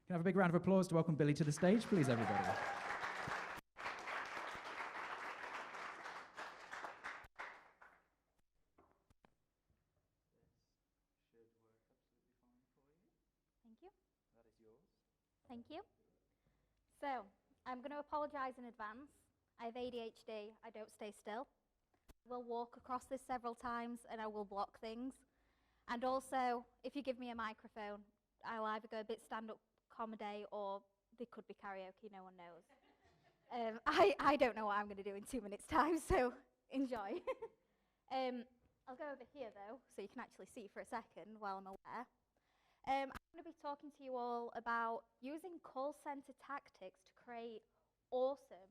Can I have a big round of applause to welcome Billie to the stage, please, everybody? Thank you. That is yours. Thank you. So, I'm going to apologise in advance. I have ADHD, I don't stay still. I will walk across this several times and I will block things. And also, if you give me a microphone, I'll either go a bit stand-up comedy or there could be karaoke, no one knows. I don't know what I'm going to do in 2 minutes' time, so enjoy. I'll go over here though, so you can actually see for a second while I'm aware. I'm going to be talking to you all about using call centre tactics to create awesome...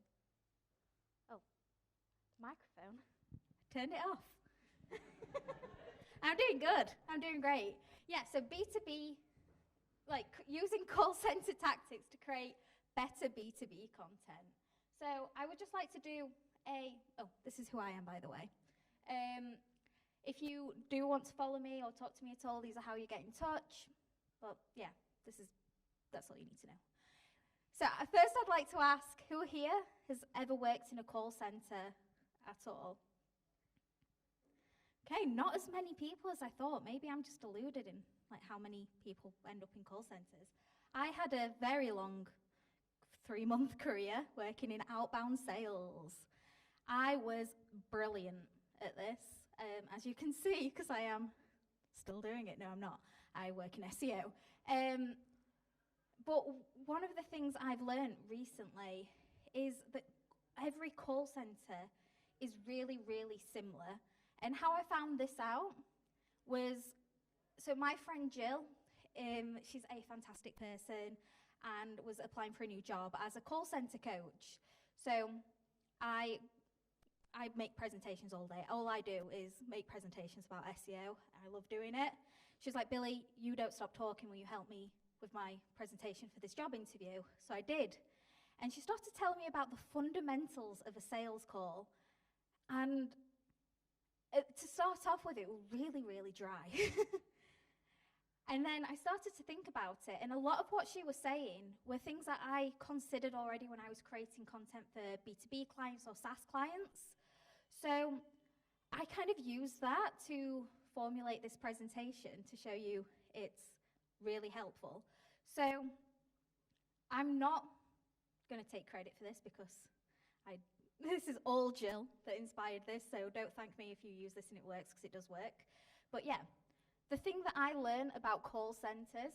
Oh, microphone. I turned it off. I'm doing good. I'm doing great. Yeah, so B2B, like using call centre tactics to create better B2B content. So I would just like to do this is who I am, by the way. If you do want to follow me or talk to me at all, these are how you get in touch. But yeah, that's all you need to know. So first I'd like to ask, who here has ever worked in a call centre at all? Okay, not as many people as I thought. Maybe I'm just deluded in like how many people end up in call centres. I had a very long 3-month career working in outbound sales. I was brilliant at this, as you can see, because I am still doing it. No, I'm not. I work in SEO. But one of the things I've learned recently is that every call centre is really, really similar. And how I found this out was, so my friend Jill, she's a fantastic person and was applying for a new job as a call centre coach. So I make presentations all day. All I do is make presentations about SEO. I love doing it. She's like, Billie, you don't stop talking. Will you help me with my presentation for this job interview? So I did. And she started telling me about the fundamentals of a sales call. And to start off with, it was really, really dry. And then I started to think about it, and a lot of what she was saying were things that I considered already when I was creating content for B2B clients or SaaS clients. So I kind of used that to formulate this presentation to show you it's really helpful. So I'm not going to take credit for this because this is all Jill that inspired this, so don't thank me if you use this and it works, because it does work. But yeah, the thing that I learned about call centres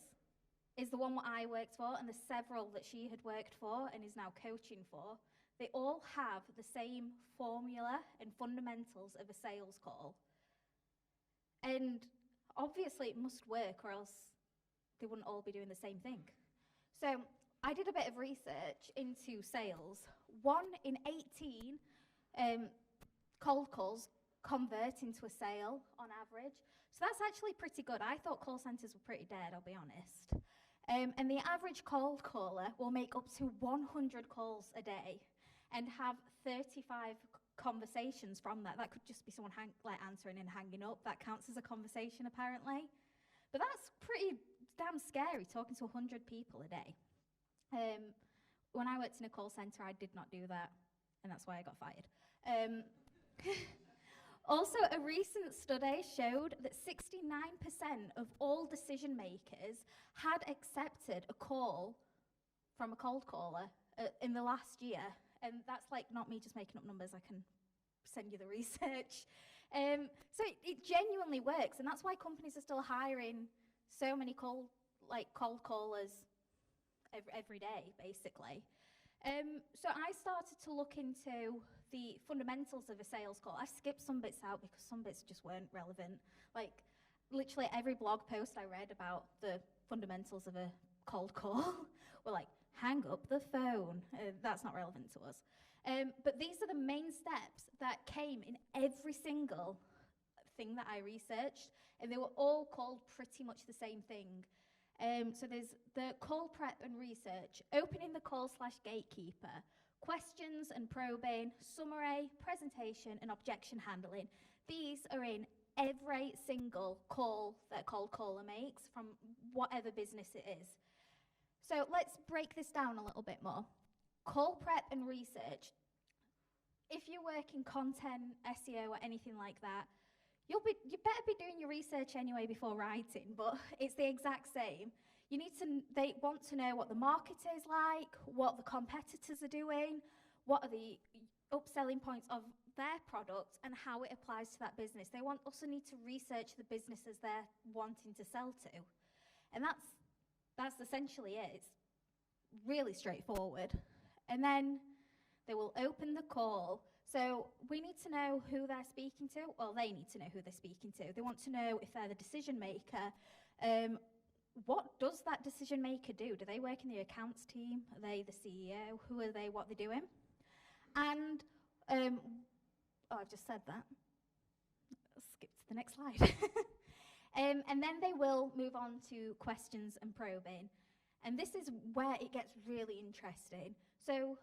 is the one that I worked for and the several that she had worked for and is now coaching for. They all have the same formula and fundamentals of a sales call. And obviously it must work, or else they wouldn't all be doing the same thing. So I did a bit of research into sales. 1 in 18 cold calls convert into a sale on average. So that's actually pretty good. I thought call centres were pretty dead, I'll be honest. And the average cold caller will make up to 100 calls a day and have 35 conversations from that. That could just be someone answering and hanging up. That counts as a conversation, apparently. But that's pretty damn scary, talking to 100 people a day. When I worked in a call centre, I did not do that, and that's why I got fired. Also, a recent study showed that 69% of all decision makers had accepted a call from a cold caller in the last year. And that's like not me just making up numbers. I can send you the research. So it genuinely works, and that's why companies are still hiring so many cold callers every day, basically. So I started to look into the fundamentals of a sales call. I skipped some bits out because some bits just weren't relevant. Like, literally every blog post I read about the fundamentals of a cold call were like, hang up the phone. That's not relevant to us. But these are the main steps that came in every single thing that I researched, and they were all called pretty much the same thing. So there's the call prep and research, opening the call / gatekeeper, questions and probing, summary, presentation, and objection handling. These are in every single call that a cold caller makes from whatever business it is. So let's break this down a little bit more. Call prep and research. If you work in content, SEO, or anything like that, you better be doing your research anyway before writing, but it's the exact same. They want to know what the market is like, what the competitors are doing, what are the upselling points of their product, and how it applies to that business. They also need to research the businesses they're wanting to sell to. And that's essentially it. It's really straightforward. And then they will open the call. So we need to know who they're speaking to. Well, they need to know who they're speaking to. They want to know if they're the decision maker. What does that decision maker do? Do they work in the accounts team? Are they the CEO? Who are they? What they're doing? And, I've just said that. I'll skip to the next slide. And then they will move on to questions and probing. And this is where it gets really interesting. So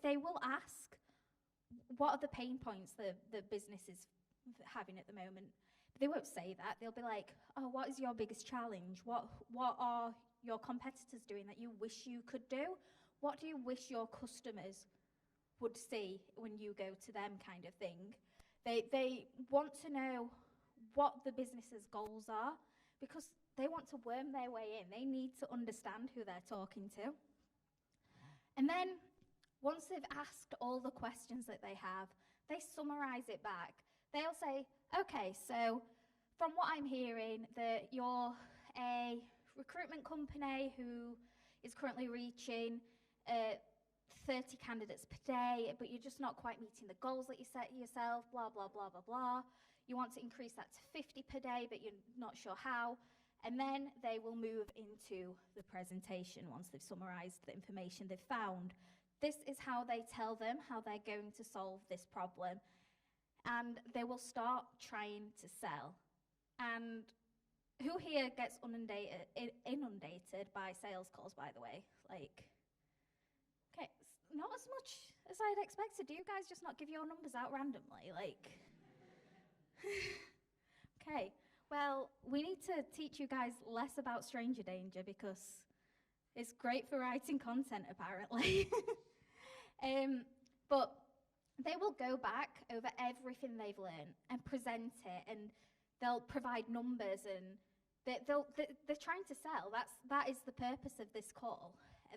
they will ask, what are the pain points the business is having at the moment? They won't say that. They'll be like, oh, what is your biggest challenge? What are your competitors doing that you wish you could do? What do you wish your customers would see when you go to them, kind of thing? They want to know what the business's goals are, because they want to worm their way in. They need to understand who they're talking to. And then once they've asked all the questions that they have, they summarize it back. They'll say, okay, so from what I'm hearing, that you're a recruitment company who is currently reaching 30 candidates per day, but you're just not quite meeting the goals that you set yourself, blah, blah, blah, blah, blah. You want to increase that to 50 per day, but you're not sure how. And then they will move into the presentation once they've summarized the information they've found. This is how they tell them how they're going to solve this problem. And they will start trying to sell. And who here gets inundated by sales calls, by the way? Like, okay, not as much as I'd expected. Do you guys just not give your numbers out randomly? Like, okay. Well, we need to teach you guys less about stranger danger, because it's great for writing content, apparently. But they will go back over everything they've learned and present it, and they'll provide numbers, and they're trying to sell. That is the purpose of this call,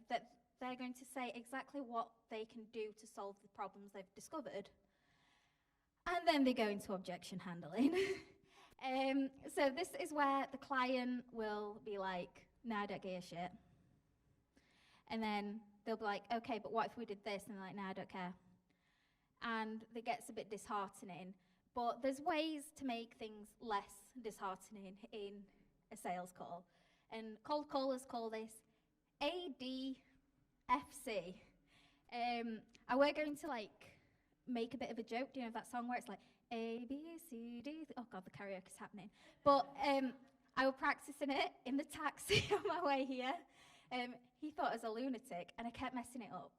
that they're going to say exactly what they can do to solve the problems they've discovered. And then they go into objection handling. So this is where the client will be like, no, I don't give a shit. And then they'll be like, okay, but what if we did this? And they're like, no, I don't care. And it gets a bit disheartening. But there's ways to make things less disheartening in a sales call. And cold callers call this ADFC. We're going to make a bit of a joke. Do you know that song where it's like A, B, C, D? Oh God, the karaoke's happening. But I was practicing it in the taxi on my way here. He thought I was a lunatic, and I kept messing it up.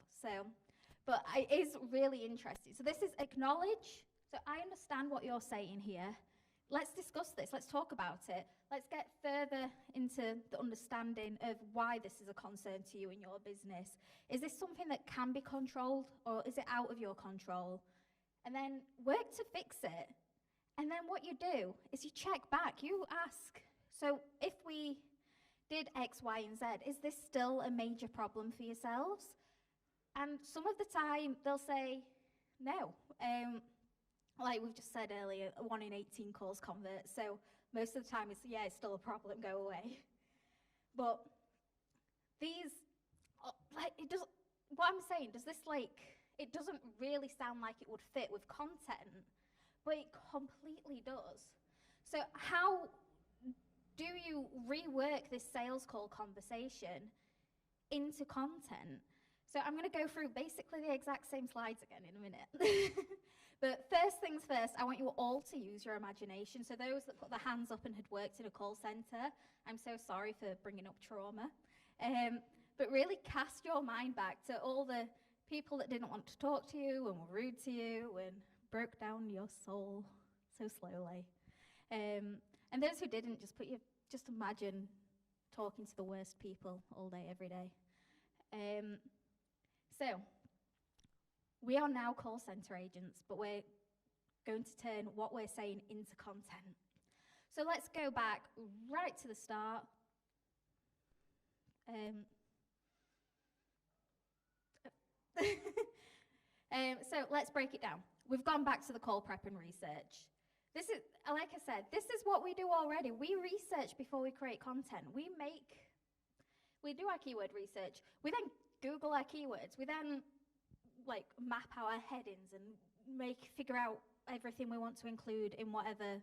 But it is really interesting. So this is acknowledge. So I understand what you're saying here. Let's discuss this. Let's talk about it. Let's get further into the understanding of why this is a concern to you in your business. Is this something that can be controlled, or is it out of your control? And then work to fix it. And then what you do is you check back. You ask, so if we did X, Y, and Z, is this still a major problem for yourselves? And some of the time they'll say no. Like we've just said earlier, 1 in 18 calls convert. So most of the time it's, yeah, it's still a problem, go away. But these, what I'm saying, it doesn't really sound like it would fit with content, but it completely does. So how do you rework this sales call conversation into content? So I'm going to go through basically the exact same slides again in a minute. But first things first, I want you all to use your imagination. So those that put their hands up and had worked in a call centre, I'm so sorry for bringing up trauma. But really cast your mind back to all the people that didn't want to talk to you and were rude to you and broke down your soul so slowly. And those who didn't, just imagine talking to the worst people all day, every day. So, we are now call centre agents, but we're going to turn what we're saying into content. So let's go back right to the start. So let's break it down. We've gone back to the call prep and research. This is, like I said, this is what we do already. We research before we create content. We do our keyword research. We then Google our keywords. We then map our headings and figure out everything we want to include in whatever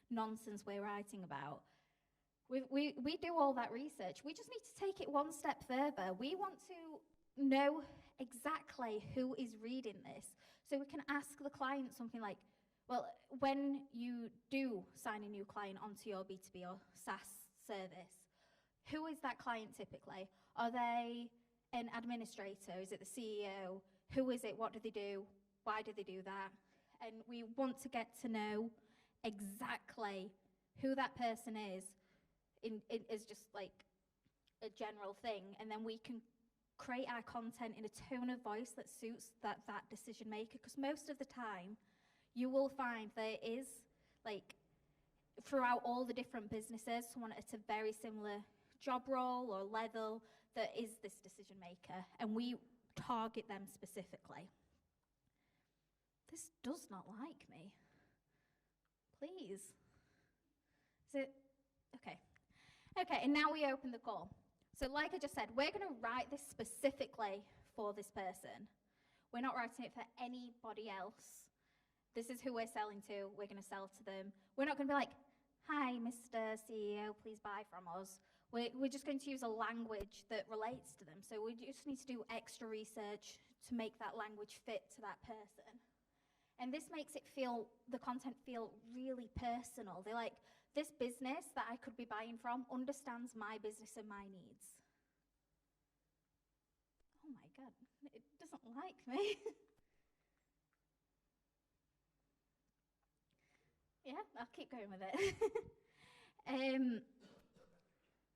nonsense we're writing about. We do all that research. We just need to take it one step further. We want to know exactly who is reading this, so we can ask the client something like, well, when you do sign a new client onto your B2B or SaaS service, who is that client typically? Are they an administrator? Is it the CEO? Who is it? What do they do? Why do they do that? And we want to get to know exactly who that person is is just like a general thing, and then we can create our content in a tone of voice that suits that decision maker, because most of the time you will find there is, throughout all the different businesses, someone at a very similar job role or level that is this decision maker, and we target them specifically. This does not like me. Please. Is it? Okay. Okay, and now we open the call. So like I just said, we're going to write this specifically for this person. We're not writing it for anybody else. This is who we're selling to. We're going to sell to them. We're not going to be like, hi, Mr. CEO, please buy from us. We're just going to use a language that relates to them. So we just need to do extra research to make that language fit to that person. And this makes it the content feel really personal. They're like, this business that I could be buying from understands my business and my needs. Oh my God, it doesn't like me. Yeah, I'll keep going with it.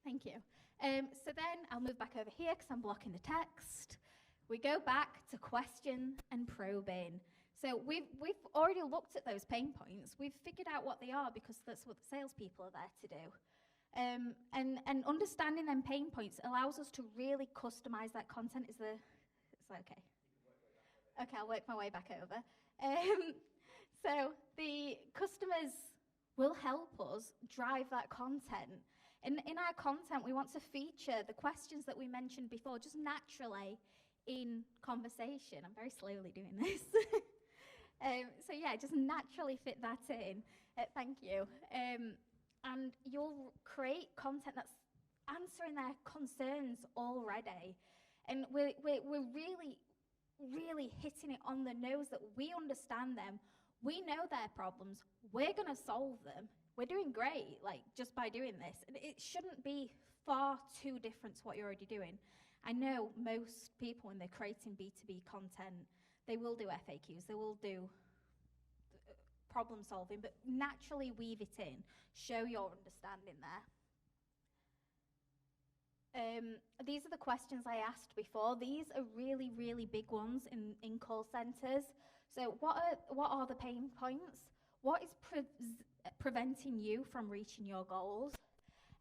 Thank you. So then I'll move back over here because I'm blocking the text. We go back to question and probing. So we've already looked at those pain points. We've figured out what they are because that's what the salespeople are there to do. And understanding them pain points allows us to really customize that content. Is that okay? Okay, I'll work my way back over. So the customers will help us drive that content. And in our content, we want to feature the questions that we mentioned before just naturally in conversation. I'm very slowly doing this. So yeah, just naturally fit that in. Thank you. And you'll create content that's answering their concerns already. And we're really, really hitting it on the nose that we understand them. We know their problems. We're going to solve them. We're doing great, just by doing this. And it shouldn't be far too different to what you're already doing. I know most people, when they're creating B2B content, they will do FAQs, they will do problem solving, but naturally weave it in. Show your understanding there. These are the questions I asked before. These are really, really big ones in call centres. So what are the pain points? What is preventing you from reaching your goals?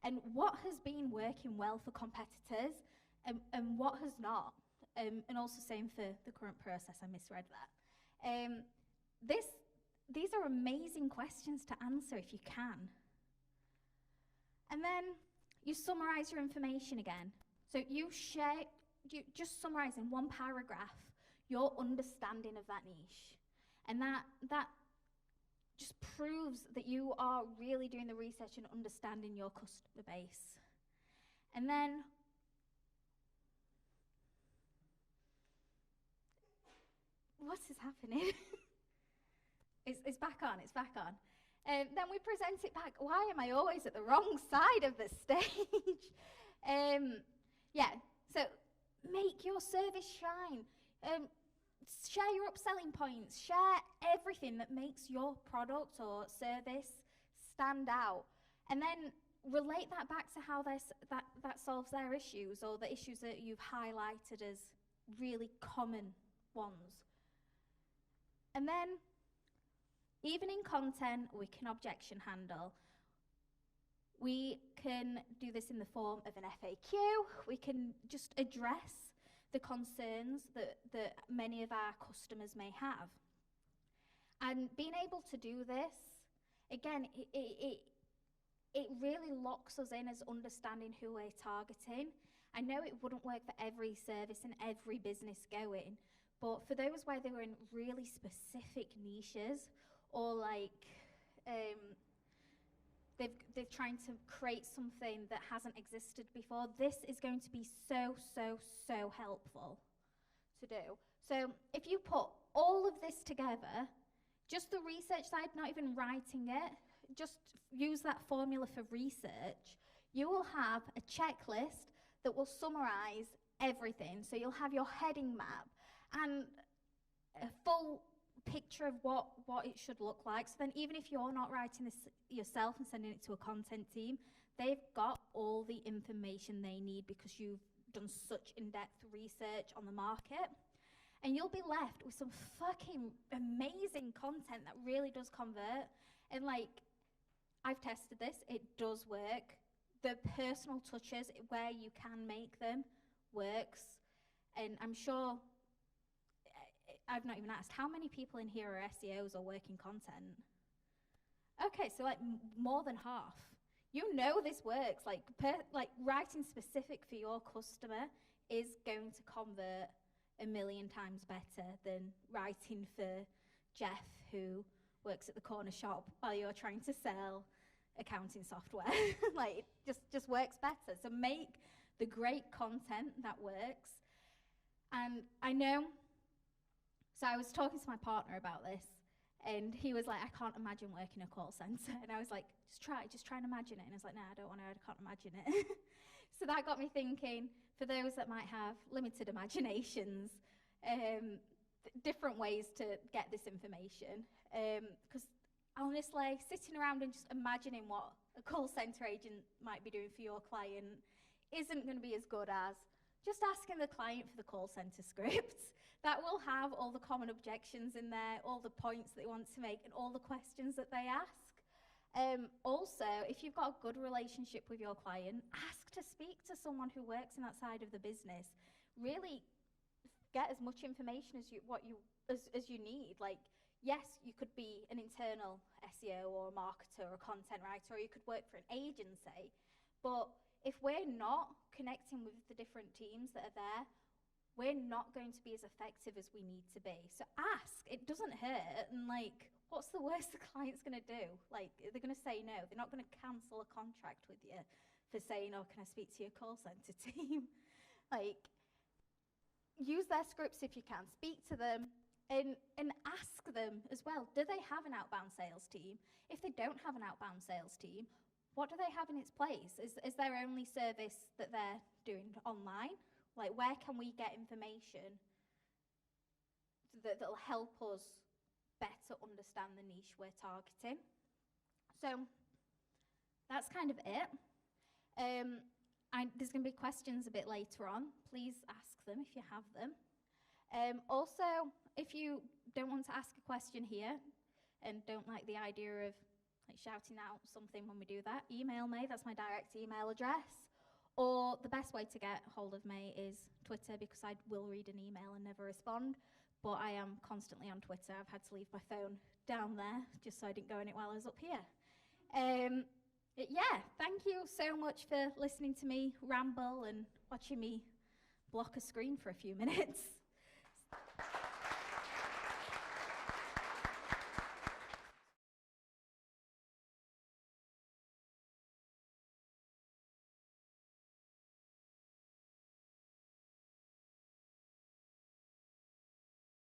And what has been working well for competitors and what has not? And also same for the current process, I misread that. These are amazing questions to answer if you can. And then you summarize your information again. So you just summarize in one paragraph your understanding of that niche. And that just proves that you are really doing the research and understanding your customer base. And then what is happening? It's back on, it's back on. Then we present it back. Why am I always at the wrong side of the stage? Yeah, so make your service shine. Share your upselling points. Share everything that makes your product or service stand out. And then relate that back to how that solves their issues, or the issues that you've highlighted as really common ones. And then, even in content, we can objection handle. We can do this in the form of an FAQ. We can just address the concerns that many of our customers may have. And being able to do this, again, it really locks us in as understanding who we're targeting. I know it wouldn't work for every service and every business going, but for those where they were in really specific niches, or like they're trying to create something that hasn't existed before, this is going to be so, so, so helpful to do. So if you put all of this together, just the research side, not even writing it, just use that formula for research, you will have a checklist that will summarize everything. So you'll have your heading map and a full picture of what it should look like. So then even if you're not writing this yourself and sending it to a content team, they've got all the information they need because you've done such in-depth research on the market. And you'll be left with some fucking amazing content that really does convert. And like, I've tested this, it does work. The personal touches where you can make them works. And I'm sure, I've not even asked, how many people in here are SEOs or working content? Okay, so like more than half. You know this works. Like writing specific for your customer is going to convert 1,000,000 times better than writing for Jeff, who works at the corner shop while you're trying to sell accounting software. Like, it just works better. So make the great content that works. And I know, so I was talking to my partner about this, and he was like, I can't imagine working a call center. And I was like, just try and imagine it. And I was like, no, I don't want to, I can't imagine it. So that got me thinking, for those that might have limited imaginations, different ways to get this information. Because honestly, sitting around and just imagining what a call center agent might be doing for your client isn't going to be as good as just asking the client for the call center script. That will have all the common objections in there, all the points that they want to make, and all the questions that they ask. Also, if you've got a good relationship with your client, ask to speak to someone who works in that side of the business. Really get as much information as you need. Like, yes, you could be an internal SEO or a marketer or a content writer, or you could work for an agency. But if we're not connecting with the different teams that are there, we're not going to be as effective as we need to be. So ask. It doesn't hurt. And like, what's the worst the client's going to do? Like, they're going to say no. They're not going to cancel a contract with you for saying, oh, can I speak to your call center team? Like, use their scripts if you can. Speak to them and ask them as well. Do they have an outbound sales team? If they don't have an outbound sales team, what do they have in its place? Is their only service that they're doing online? Like, where can we get information that'll help us better understand the niche we're targeting? So that's kind of it. There's going to be questions a bit later on. Please ask them if you have them. Also, if you don't want to ask a question here and don't like the idea of like shouting out something when we do that, email me. That's my direct email address. Or the best way to get hold of me is Twitter, because I will read an email and never respond. But I am constantly on Twitter. I've had to leave my phone down there just so I didn't go in it while I was up here. Yeah, thank you so much for listening to me ramble and watching me block a screen for a few minutes.